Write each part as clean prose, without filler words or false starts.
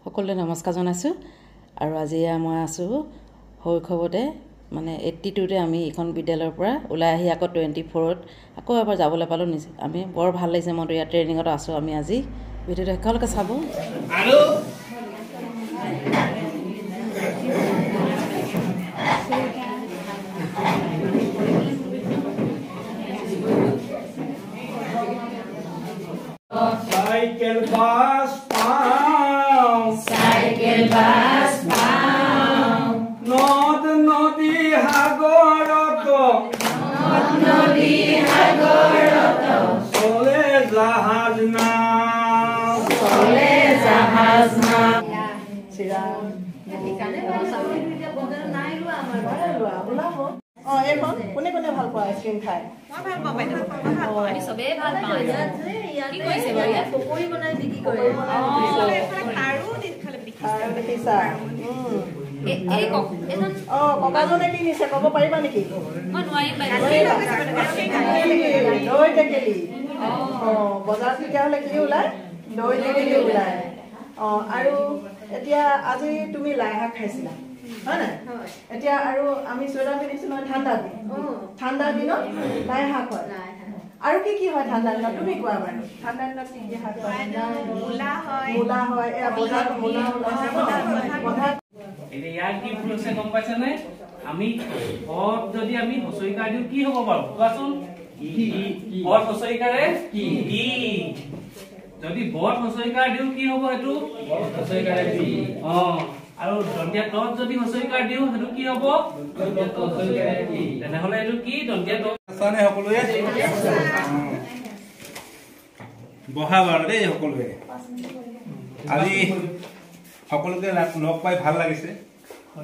সকলোৱে নমস্কাৰ জনাইছোঁ আৰু আজি মই আছোঁ শৈশৱতে মানে 82তে আমি এইখন বিদ্যালয়ৰ পৰা ওলাই আহি আকৌ 24ত আকৌ এবাৰ যাবলৈ পালোঁ নিজে আমি বৰ ভাল লাগিছে মনটো ইয়াত ট্ৰেইনিঙত আছোঁ আমি আজি ভিডিঅ'টো একেলগে চাব আৰু Cycle bus pound. Cycle bus pound. Not nodi hagoroto. Not nodi hagoroto. Sole jahaz now. Sole jahaz now. এইখন কোনে কোনে ভাল পায় আইচক্ৰীম খাই মই ভাল পাওঁ বাইদেউ আমি সবে ভাল পাওঁ কি কৰিছে বাৰু ইয়াত পকৰি বনাই বিক্ৰী কৰে আৰু খালে বিক্ৰী দেখিছা এই ককাজনে কি নিছে ক'ব পাৰিবা নেকি মই নোৱাৰিম দৈ টেকেলি বজাৰত তেতিয়াহ'লে কি ওলায় দৈ টেকেলি ওলায় আৰু এতিয়া আজি তুমি লাই শাক খাইছিলা হয় নাই এতিয়া আৰু আমি চুৱেটাৰ পিন্ধিছো নহয় ঠাণ্ডা দিনত লাই শাক হয় আৰু কি হয় ঠাণ্ডা দিনত তুমি কোৱা বাৰু ঠাণ্ডা দিনত কি শাক হয় মূলা হয় এয়া বজাৰত মূলা এতিয়া ইয়াৰ কি ভুল আছে গম পাইছানে আমি ঘৰত যদি আমি হুঁচৰিকা দিওঁ কি হ'ব বাৰু কোৱাচোন ঘৰত হুঁচৰিকাৰে কি যদি বট হুঁচৰিকা দিওঁ কি হ'ব সেইটো হুঁচৰিকাৰে দি আৰু দন্তীয়া তত যদি হুঁচৰিকাৰ দিওঁ সেইটো কি হ'ব তেনেহ'লে এইটো কি দন্তীয়া তত আছানে সকলোৱে বহা বাৰু দেই সকলোৱে আজি সকলোকে লগ পাই ভাল লাগিছে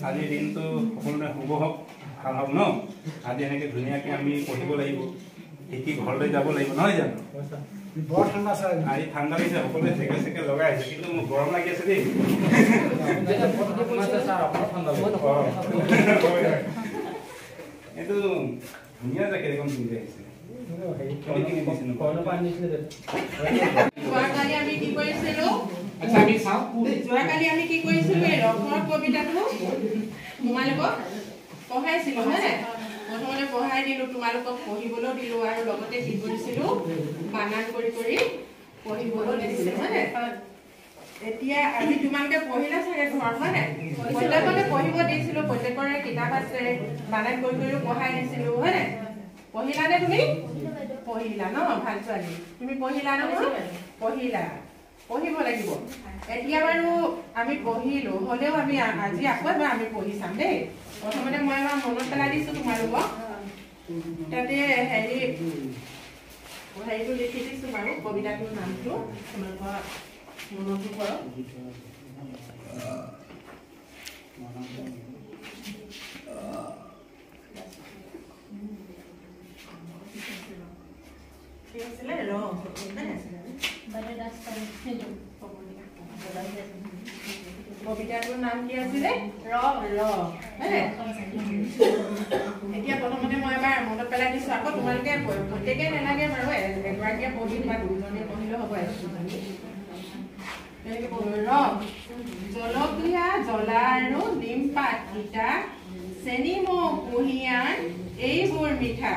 আজিৰ দিনটো সকলোৰে শুভ হওক ভাল হওক ন আজি এনেকৈ ধুনীয়াকৈ আমি পঢ়িব লাগিব শিকি ঘৰলৈ যাব লাগিব নহয় জানো বৰ ঠাণ্ডা ছাৰ আজি ঠাণ্ডা লাগিছে সকলোৱে জেকেট চেকেট লগাই আছে কিন্তু মোৰ গৰম লাগি আছে দেই এইটো ধুনীয়া জেকেট এখন পিন্ধি আহিছে যোৱাকালি আমি কি কৰিছিলো এই ৰসৰ কবিতাটো তোমালোকক পঢ়াইছিলো হয় প্ৰথমতে পঢ়াই দিলো তোমালোকক পঢ়িবলৈ দিলো আৰু লগতে কি কৰিছিলো বানান কৰি পঢ়িবলৈ দিছিলো হয় এতিয়া আজি তোমালোকে পঢ়িলা চাগে ঘৰত হয় নাই প্ৰত্যেকতে পঢ়িব দিছিলো প্ৰত্যেকৰে কিতাপ আছে বানান কৰি পঢ়াই দিছিলো হয় নাই পঢ়িলানে তুমি পঢ়িলা ন ভাল ছোৱালী তুমি পঢ়িলা নহয় পঢ়িলা পঢ়িব লাগিব এতিয়া বাৰু আমি পঢ়িলো হ'লেও আমি আজি আকৌ এবাৰ আমি পঢ়ি চাম দেই প্ৰথমতে মই এবাৰ মনত পেলাই দিছো তোমালোকক তাতে হেৰিটো লিখি দিছো বাৰু কবিতাটোৰ নামটো তোমালোকৰ মনতো কৰক কি আছিলে কবিতাটোৰ নাম কি আছিলে এতিয়া প্ৰথমতে মই এবাৰ মনত পেলাই দিছো আকৌ তোমালোকে প্ৰত্যেকে নালাগে বাৰু এগৰাকীয়ে পঢ়িম বা দুজনীয়ে পঢ়িলেও হ'ব জলকীয়া জ্বলা আৰু নিম পাত তিতা চেনি মৌ কুঁহিয়াৰ এইবোৰ মিঠা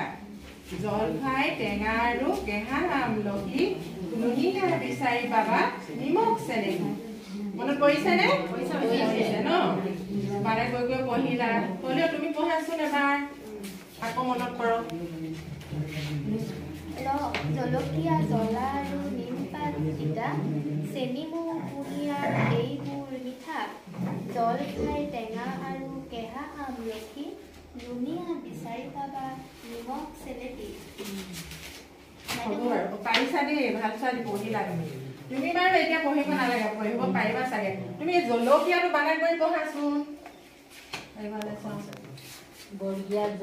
জলফাই টেঙা আৰু কেহা আমলখি নুনিয়া বিচাৰি পাবা নিমখ চেনেহ মনত পৰিছেনে ন বাৰে কৈ পঢ়িলা হ'লেও তুমি পঢ়াচোন এবাৰ আকৌ মনত কৰক জলকীয়া জ্বলা আৰু নিম পাত তিতা চেনি মৌ কুঁহিয়াৰ এইবোৰ মিঠা জলফাই টেঙা আৰু কেহা আমলখি নুনিয়া বিচাৰি পাবা নিমখ চেলেপি পাৰিছা দেই ভাল ছোৱালী পঢ়িলা তুমি বাৰু এতিয়া পঢ়িব নালাগে পঢ়িব পাৰিবা চাগে তুমি জলকীয়াটো বানান কৰি পঢ়াচোন বৰ্গীয়া জ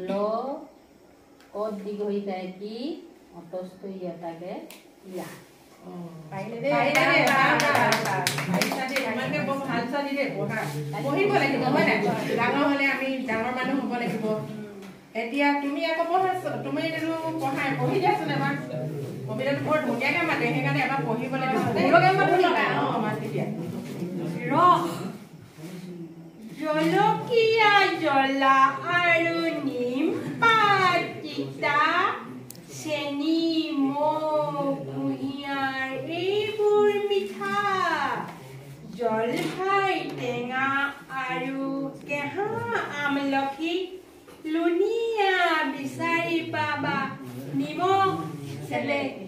ল কত দীঘইতাই কি অতস্থ ইয়াতাকে ইয়া পঢ়িব লাগিব হয় নাই ডাঙৰ হলে আমি ডাঙৰ মানুহ হ'ব লাগিব এতিয়া তুমি আকৌ পঢ়াইছো তুমি পঢ়ি দিয়াচোন এবাৰ কবিতাটো বৰ ধুনীয়াকে মাতে সেইকাৰণে এবাৰ পঢ়িব লাগিব জ্বলা আৰু নিম পাত তিতা চেনি মৌ কুঁহিয়াৰ এইবোৰ মিঠা জলফাই টেঙা আৰু কেঁহা আমলখি লুনিয়া বিচাৰি পাবা নিমখ চেলেকি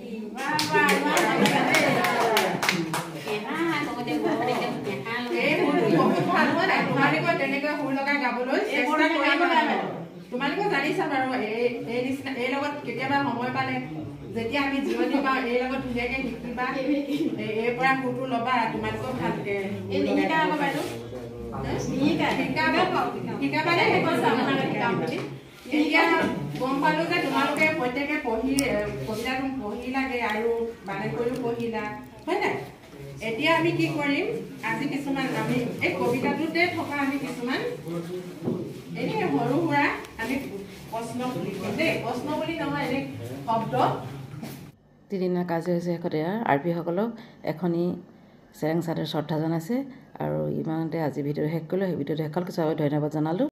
তোমালোকে জানিছা বাৰু এই নিচিনা এই লগত কেতিয়াবা সময় পালে যেতিয়া আমি জিৰণি পাওঁ এই লগত ধুনীয়াকে শিকিবা এই পৰা সুৰটো ল'বা তোমালোকক ভালকে এতিয়া গম পালো যে তোমালোকে প্ৰত্যেকে কবিতাটো পঢ়িলাগে আৰু বানান কৰিও পঢ়িলা হয় নাই এতিয়া আমি কি কৰিম আজি কিছুমান আমি এই কবিতাটোতে থকা আমি কিছুমান এনে সৰু সুৰা আমি প্ৰশ্ন লিখিম দেই প্ৰশ্ন বুলি নহয় এনে শব্দ তিনিদিনীয়া কাৰ্যসূচী শেষতে আৰপিসকলক এখনি চেৰেং চাদৰ শ্ৰদ্ধা জনাইছে আৰু ইমানতে আজি ভিডিঅ' শেষ কৰিলোঁ সেই ভিডিঅ'টো শেষ হ'ল কিছু ধন্যবাদ জনালোঁ